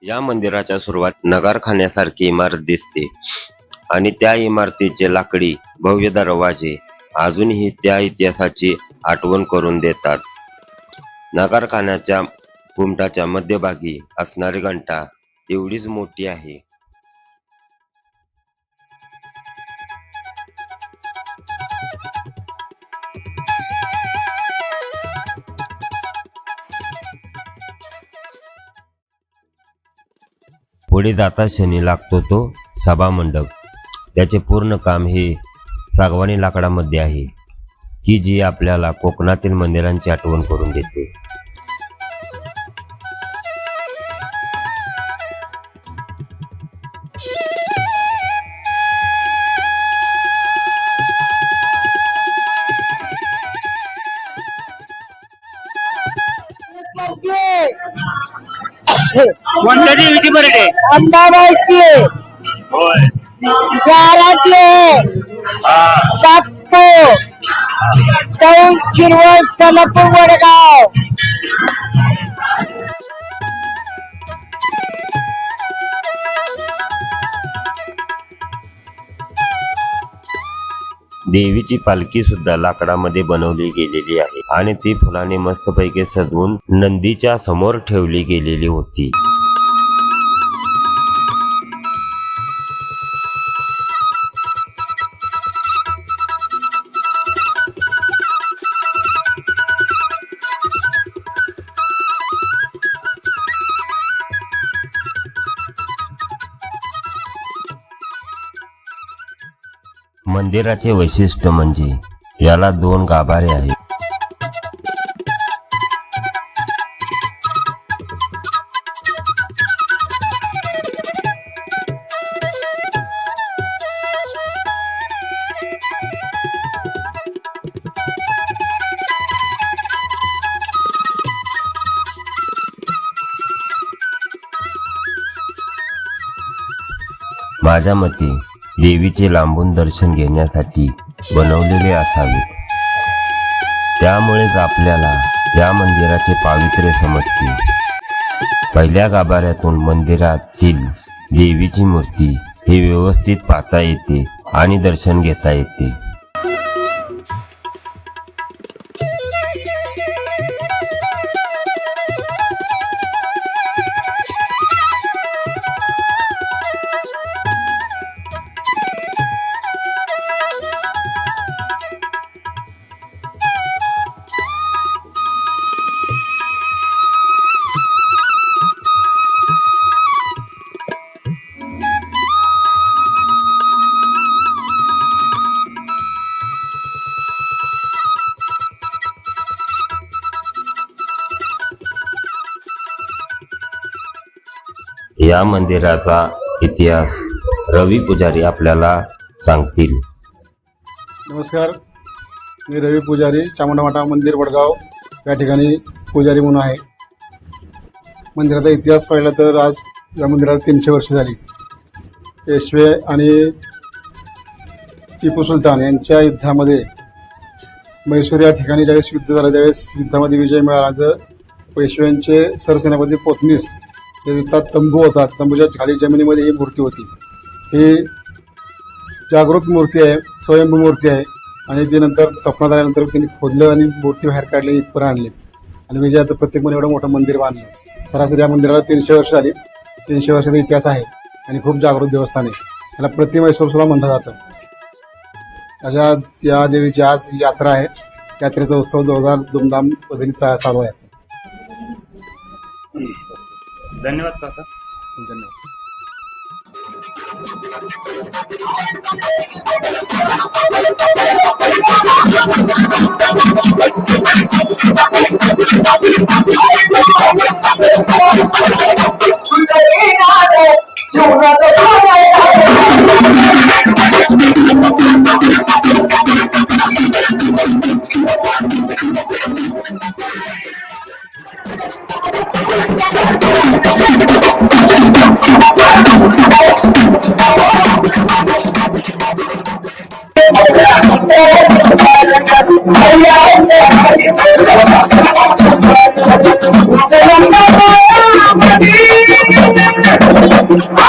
या मंदिराच्या सुरुवात नगारखान्यासारखी इमारत दिसते आणि त्या इमारतीचे लाकडी भव्य दरवाजे अजूनही त्या इतिहासाची आठवण करून देतात. नगारखान्याच्या घुमटाच्या मध्यभागी असणारी घंटा एवढीच मोठी आहे. पुढे जाता क्षणी लागतो तो सभा मंडप. त्याचे पूर्ण काम हे सागवानी लाकडामध्ये आहे, की जी आपल्याला कोकणातील मंदिरांची आठवण करून देते. कोणत्या देवीची बरडे? अंबाबाईची होय. गारातले कापतो तळून शिरवण चलपूर वडगाव. देवीची पालखी सुद्धा लाकडामध्ये बनवली गेलेली आहे आणि ती फुलाने मस्तपैकी सजवून नंदीच्या समोर ठेवली गेलेली होती. मंदिराचे वैशिष्ट्य म्हणजे याला 2 गाभारे आहेत. माझ्या मते देवीचे लांबून दर्शन घेण्यासाठी बनवलेले असावेत. त्यामुळेच आपल्याला या मंदिराचे पावित्र्य समजते. पहिल्या गाभाऱ्यातून मंदिरातील देवीची मूर्ती हे व्यवस्थित पाहता येते आणि दर्शन घेता येते. या मंदिराचा इतिहास रवी पुजारी आपल्याला सांगतील. नमस्कार, मी रवी पुजारी, चामुंडामाता मंदिर वडगाव या ठिकाणी पुजारी म्हणून आहे. मंदिराचा इतिहास पाहिला तर आज या मंदिराला 300 वर्ष झाली. पेशवे आणि टिपू सुलतान यांच्या युद्धामध्ये म्हैसूर या ठिकाणी ज्यावेळेस युद्ध झालं त्यावेळेस युद्धामध्ये विजय मिळाला. तर पेशव्यांचे सरसेनापती पोतनीस त्याचा तंबू होता, तंबूच्या खाली जमिनीमध्ये ही मूर्ती होती. ही जागृत मूर्ती आहे, स्वयंभू मूर्ती आहे आणि ती नंतर स्वप्नात आल्यानंतर त्यांनी खोदलं आणि मूर्ती बाहेर काढली, इथपर्यंत आणली आणि विजयाचं प्रत्येक म्हणून एवढं मोठं मंदिर बांधलं. सरासरी या मंदिराला 300 वर्ष झाली. 300 वर्षाचा इतिहास आहे आणि खूप जागृत देवस्थान आहे. त्याला प्रति म्हैसूर सुद्धा म्हटलं जातं. अशा या देवीची आज यात्रा आहे. यात्रेचा उत्सव जोरदार धूमधाम पद्धतीने चालू आहे. धन्यवाद काका. धन्यवाद. Thank you. Hey,